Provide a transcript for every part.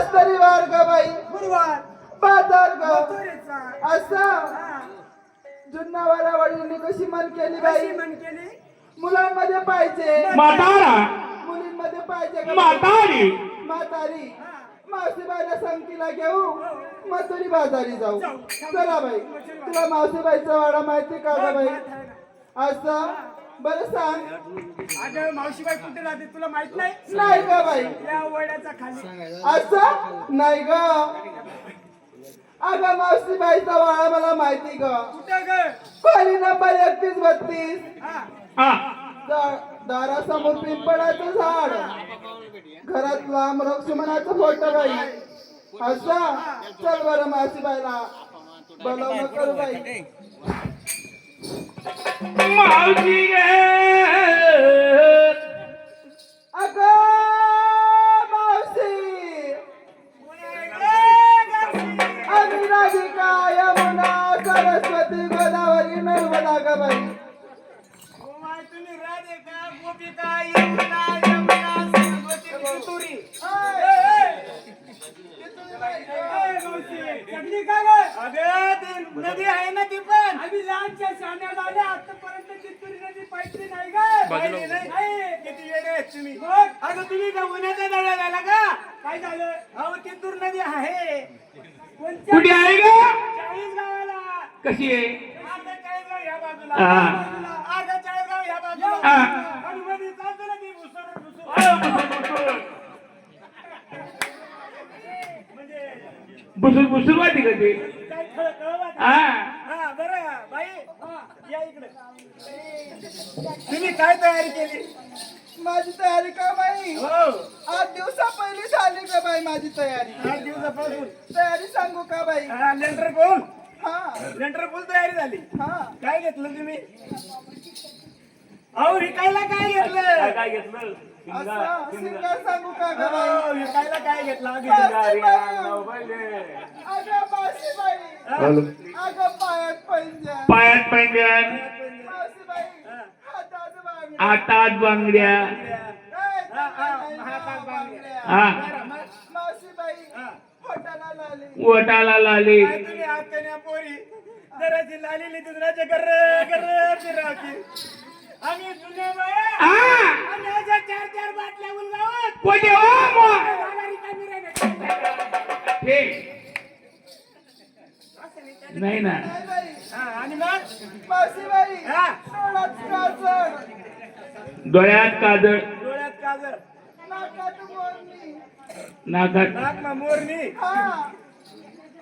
आज तरी वार ग बाई गुरुवार बाजार ग मथुरेचा. असा हा. जुन्नावाला वडिलांनी कशी मन केली बाई कशी म्हण केली मुलांमध्ये पाहिजे म्हातारा मुलींमध्ये पाहिजे ग बाई. म्हातारी म्हातारी हा. मावशीबाईला संगतीला घेऊ मथुरी बाजारी जाऊ जाऊ. चला बाई तुला मावशीबाईचा वाडा माहिती का ग बाई असं बरं सांग अगं मावशीबाई कुठे राहते तुला माहित नाही नाही ग बाई या वड्याचा खाली असं नाही ग अगं मावशीबाईचा वाडा मला माहिती ग कुठं ग खोली नंबर 31-32 हा. हा दारासमोर पिंपळाचं झाड घरात लांब लक्ष्मणाचा फोटो बाई असं चल बरं मावशीबाईला बोलवणं करू बाई मावशी गे अगं मावशी आम्ही राधिका यमुना सरस्वती गोदावरी नर्मदा ग बाई तुम्ही राधिका गोपिका यमुना यमुना सरस्वती तुरी नदी आहे ना ती पण आम्ही लहानच्या शाण्यात आल्या आतापर्यंत चित्तूर नदी पाहिजे नाही का किती वेळे आहेत तुम्ही अगं तुम्ही का उन्हाचा दळा झाला का काय झालं अहो चित्तूर नदी आहे कोणत्या कुठे आहे ग 40 गावाला कशी आहे अर्धा 40 गाव ह्या बाजूला हा. अर्धा 40 गाव ह्या बाजूला हा. आणि मध्ये चालतो ना ती भुसर बुसूर बुसूर वाटी का ते काय कळवा हा हा बरं बाई या इकडे तुम्ही काय तयारी केली माझी तयारी का बाई हो 8 दिवसा पहिली झाली ग बाई माझी तयारी 8 दिवसापासून तयारी सांगू का बाई लेंटर बोल हा लेंटर बोल तयारी झाली हा काय घेतलं तुम्ही अहो विकायला काय घेतलं काय घेतलं असं सिंगर सांगू का ग बाई विकायला काय घेतलं अगं मावशीबाई अगं पायात पंजा पायात पैंजण मावशीबाई हातात बांगड्या हातात बांगड्या हा मावशीबाई पोटाला लाली ओटाला लाली तुम्ही आत्याने पोरी जराची लाली दुसऱ्याच्या गर्र फिरावची आम्ही जुन्या बाया हा आम्ही अशा 4-4 बाटल्या उलगावत कोणी हो मग जागा रिकामी राहिल्या. हे नाही ना नाही बाई आणि मग मावशीबाई हा डोळ्यात काजळ डोळ्यात काजळ डोळ्यात काजळ नाकात मोरणी नाकात नाक मा मोरणी हा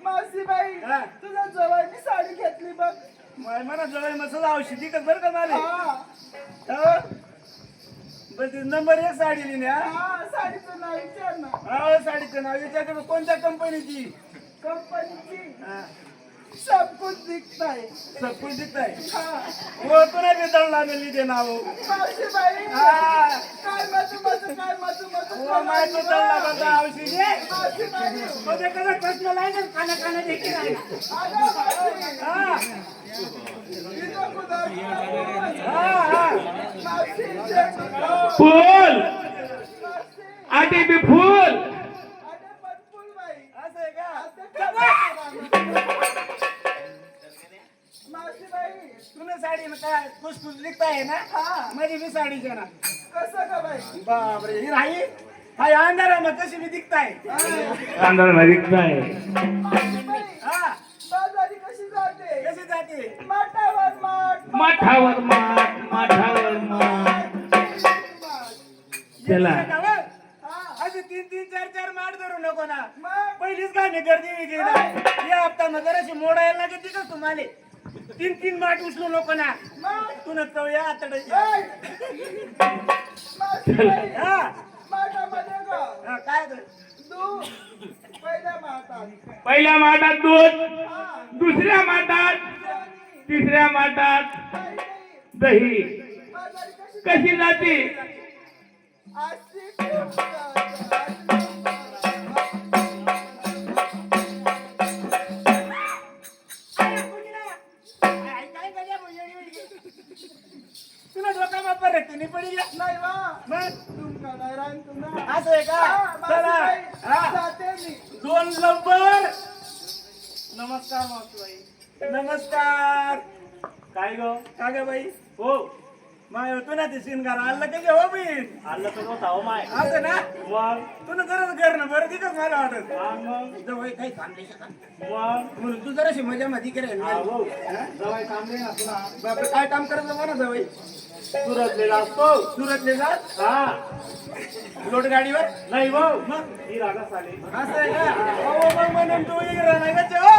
मावशीबाई हा. तुझ्या जवळची साडी घेतली बघ मला जवळ मसाला औषधी कर बरं का मला हा बस नंबर 1 साडी लिहिली हा हा साडीचं नाव विचार ना हो साडीचं नाव विचारतो कोणत्या कंपनीची कंपनीची सब कुछ दिखता है सब कुछ दिखता है हा वो तुला बेदळला मिळली ते नाव मावशीबाई हा काय मधू वो माय तो दळला बघा औषधी मावशीबाई मध्ये कसा प्रश्न लाईन खाना खाना देखील अगं मावशी हा इथं कुठं हा मावशी फुल मावशी आधी बी फुल अरे पटफुल बाई असं आहे का मावशीबाई तुला साडी मग काय खुसखुस लिखता आहे ना हा माझी बी साडीच्या ना कसं का बाई बापरे ही राही हाय अंधार आहे मग कशी मी दिखताय तांदळ मारित नाही मावशीबाई हा बाजारी कशी जाते कशी जाते माठावर माठ माठावर माठ माठावर माठ चला हा असे 3-4 माठ धरू नको ना मग पहिलीच काय मी गर्दी वेगळी ना या हप्ता मग अशी मोडायला लागते का तुम्हाला 3 माठ उचलू नको ना मग तू न कळूया आता मावशीबाई हा माठामध्ये ग हा, काय ते? दूध पहिल्या माठात पहिल्या माठात दूध हा दुसऱ्या माठात पाणी, तिसऱ्या माठात काही नाही. दही बाजारी कशी कशी जाते अशी खूप जाते. तुला डोका बापर रे तुम्ही पडी गेला नाही वा मग तुमका नाही राहीन तुमका असं आहे का हा, चला मावशीबाई, हा जाते मी फोन लवकर. नमस्कार मावशीबाई. नमस्कार. काय ग का ग बाई? हो माय होतो ना ते शिनगार आलं का जे हो मी आलं तर होता हो माय असं ना मग तुला गरज कर ना बरं तिथंच मला वाटत मग जवळ काही थांबले का मग म्हणून तू जराशी मजा मध्ये करेल हा, हो जवाई थांबले ना तुला बापरे काय काम करायचं म्हणा जवळ सुरतलेला असतो सुरतले जात हा लोट गाडीवर नाही हो मग ही रागास आली असं आहे का अहो मग म्हणून तू इकडे नाही का जेव्हा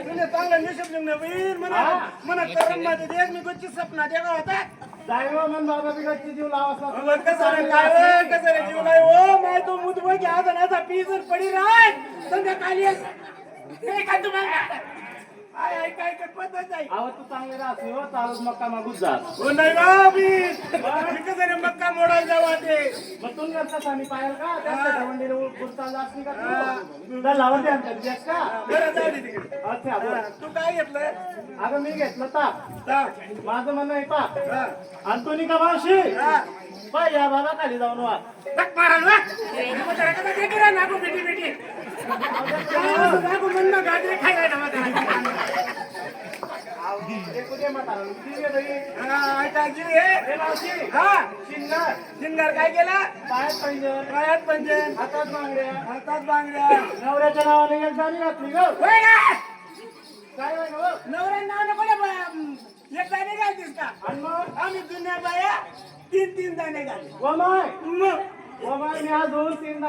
तुला चांगला निशब्द नवीन म्हणा म्हणा करून माझे देश मी गोष्टी सपना देवा होता जाय हो मन बाबा बिघडची जीव लावासा मग कसं रे काय हो, कसं रे जीवलाय हो माय तो मुदबळ की आज नाचा पी जर पडी राय संध्याकाळी हे का तुम्हाला आय आय काय काय पद्धत आहे आव तू चांगले राहतो हो चालत मक्का मागूच जात हो नाही बाबी कसं रे मक्का मोडायला जावा ते मग तू नसतास आम्ही पायल का त्या मंदिर गुरता जात नाही का तू तुला लावून द्या देस का बरं जाऊ दे तिकडे अच्छा बोल तू काय घेतलं अगं मी घेतलं ताप जा. माझं म्हणणं आहे पा हा. अंतोनी का मावशी हा. पाय या बाबा खाली जाऊन वा धक मारा ना मग जरा कसं ते करा नागो बेटी बेटी नागो म्हणणं गाडी खायला ना माझा शिंगार काय केला पायात पैंजण पायात पंजन हातात बांगड्या हातात बांगड्या नवऱ्याच्या नावाने एक दाणी घातली ग होय ना काय होय गं? नवऱ्या नाव नको एक दाणे घालतीस का आणि मग आम्ही जुन्या बाया तीन दाणे घालते वमाय मग वमाय मी अजून तीन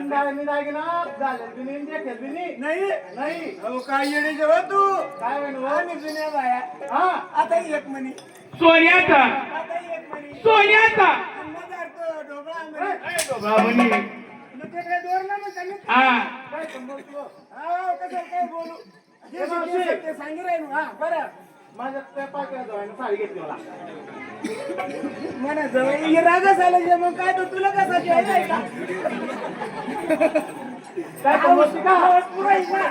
दाणी दागिना झाले बिनी देखील बिनी नाही नाही अहो काय येणे जेव्हा तू काय होय गं? आम्ही जुन्या बाया हा आता एक म्हणी सोन्याचा आता एक म्हणी सोन्याचा मजार तो ढोबळा म्हणे बाबनी मग ते काय दोर ना मग त्यांनी हा काय संबोधतो हा कसं काय बोलू जे शिकले ते सांगी राहील हा बरं माझ्या त्या पाक्या जवळ साडी घेतली मला म्हणा जवळ रागच आला जे मग काय तो तुला कसा जेवायला का काय संबोधती का हाऊस पुरायच ना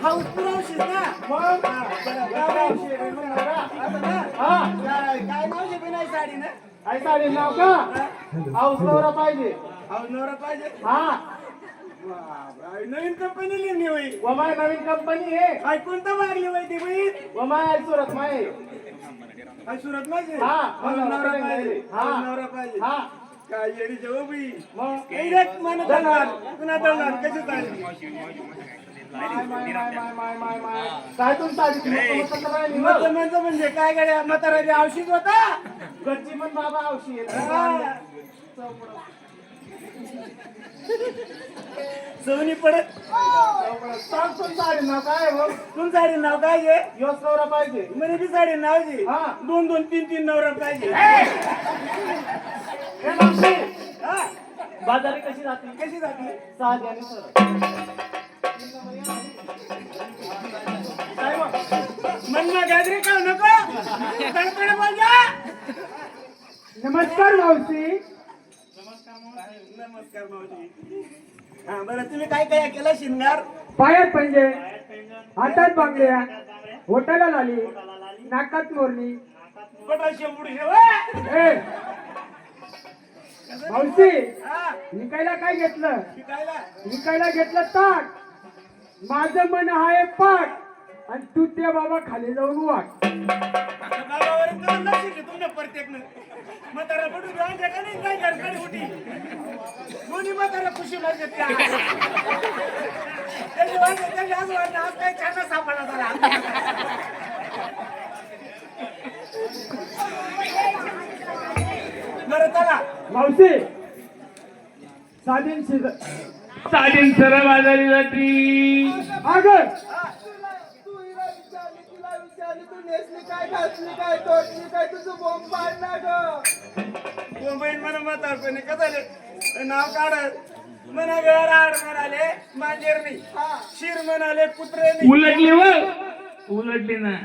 हाऊस पुरावशील ना मग हा काय नाव जे बिनाई साडी ना आई साडी नाव का हाऊस नवरा पाहिजे हाऊस नवरा पाहिजे हा नवीन कंपनी लिहिली होई वमाय नवीन कंपनी आहे काय कोणतं मागली होई ती बाई वमाय आई सुरत माय काय सुरत माझे हा, हाऊस नवरा हा. पाहिजे हाऊस नवरा पाहिजे हा काय येडी जेव्हा बाई मग ऐरक मन दलणार पुन्हा दलणार कशी चालली माय काय तुमचा म्हणजे म्हणजे काय गाड्या म्हातारा औषध होता घरची पण बाबा औषधी सोनी पडत सांगतो साडी नाव काय हो तुम साडी नाव काय आहे योच नवरा पाहिजे म्हणे ती साडी नाव जी हा. 2-2-3-3 नवरा पाहिजे हे मावशी, हा बाजारी कशी जाते कशी जाती साधी आणि सरळ काय मग म्हणणं गॅदरी का नको तडतड बोलजा नमस्कार मावशी नमस्कार मावशी हा बरं तुम्ही काय काय केलं शिंगार पायात पंजे हातात बांगड्या होटाला लाली नाकात मोरणी पटा शेंबूड शेव ए मावशी हा विकायला काय घेतलं शिकायला विकायला घेतलं ताट माझं मन आहे पाठ आणि तू त्या बाबा खाली जाऊन वाट गावावर लक्ष घे तुमच्या प्रत्येकनं म्हातारा पडून जाऊन का नाही काय घरकडे होती दोन्ही म्हातारा खुशी म्हणजे त्याची आज वाटलं आज काय छान सापडला झाला बरं चला मावशी साधीन शिज साडीन सरळ बाजारी जाती अगं तू हिला विचारली तुला विचारली तू नेसली काय घातली काय तोडली काय तुझं बोंब पाडला ग मुंबईत म्हणा म्हातारपणे कसं झाले नाव काढत म्हणा गराड म्हणाले मांजेरनी शिर म्हणाले कुत्रेनी उलटली व उलटली ना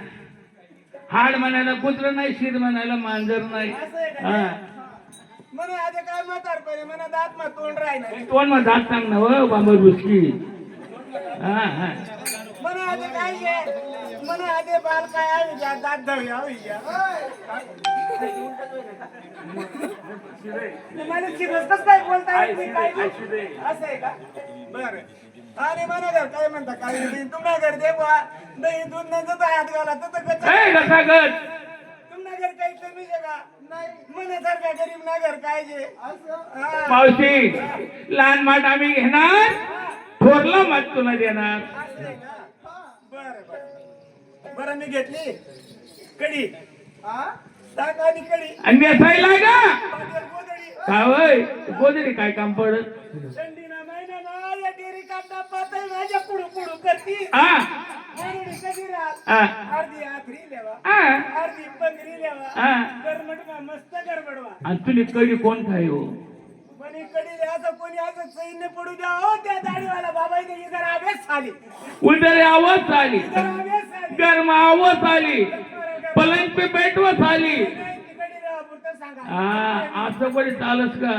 हाड म्हणायला कुत्र नाही शिर म्हणायला मांजर नाही हा म्हणा आधी काय म्हातारपणे म्हणा दात मग तोंड राहिलं कोण मग दात सांग ना व बांबर बुसकी हा हा म्हणा आधी काय मला आधे बाल काय आवी घ्या दात धवी आवी घ्या मला चिरसच काय बोलताय तुम्ही काय असं आहे का बरं अरे मला घर काय म्हणता काय तुम्हाला घर दे बा दही दूध नाही तर हात घाला तर कसा गट तुम्हाला घर काही कमी का नाही मनासारखा गरीब ना घर काय जे असं मावशी लहान माठ आम्ही घेणार थोरला माठ तुला देणार बरं बरं बरं मी घेतली कडी हा टाक आणि कडी आणि नेसायला का पातेल गोधडी का होय गोदरी काय काम पडत थंडीना महिना ना या डेरी काढता पातळ माझ्या पुढू पुढू करती हा म्हणून कधी राहत हा अर्धी आखरी लेवा हा अर्धी पंगरी लेवा हा. गरमडवा मस्त गरमडवा आणि तुली कडी कोण खाय हो पण इकडे असं कोणी असं सैन्य पडू द्या हो त्या दाढीवाला बाबा इथे इधर आवेश आली उधर आवाज आली इधर आवेश आली गर्म आवाज आली पलंग पे बैठवत आली तिकडे राहा पुरतं सांगा हा असं कोणी चालच का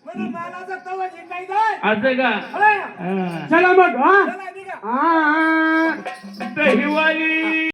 म्हणून मालाचा तवा जिंकाय जाय असं का हा. हा. चला मग हा चला निघा हा दहीवाली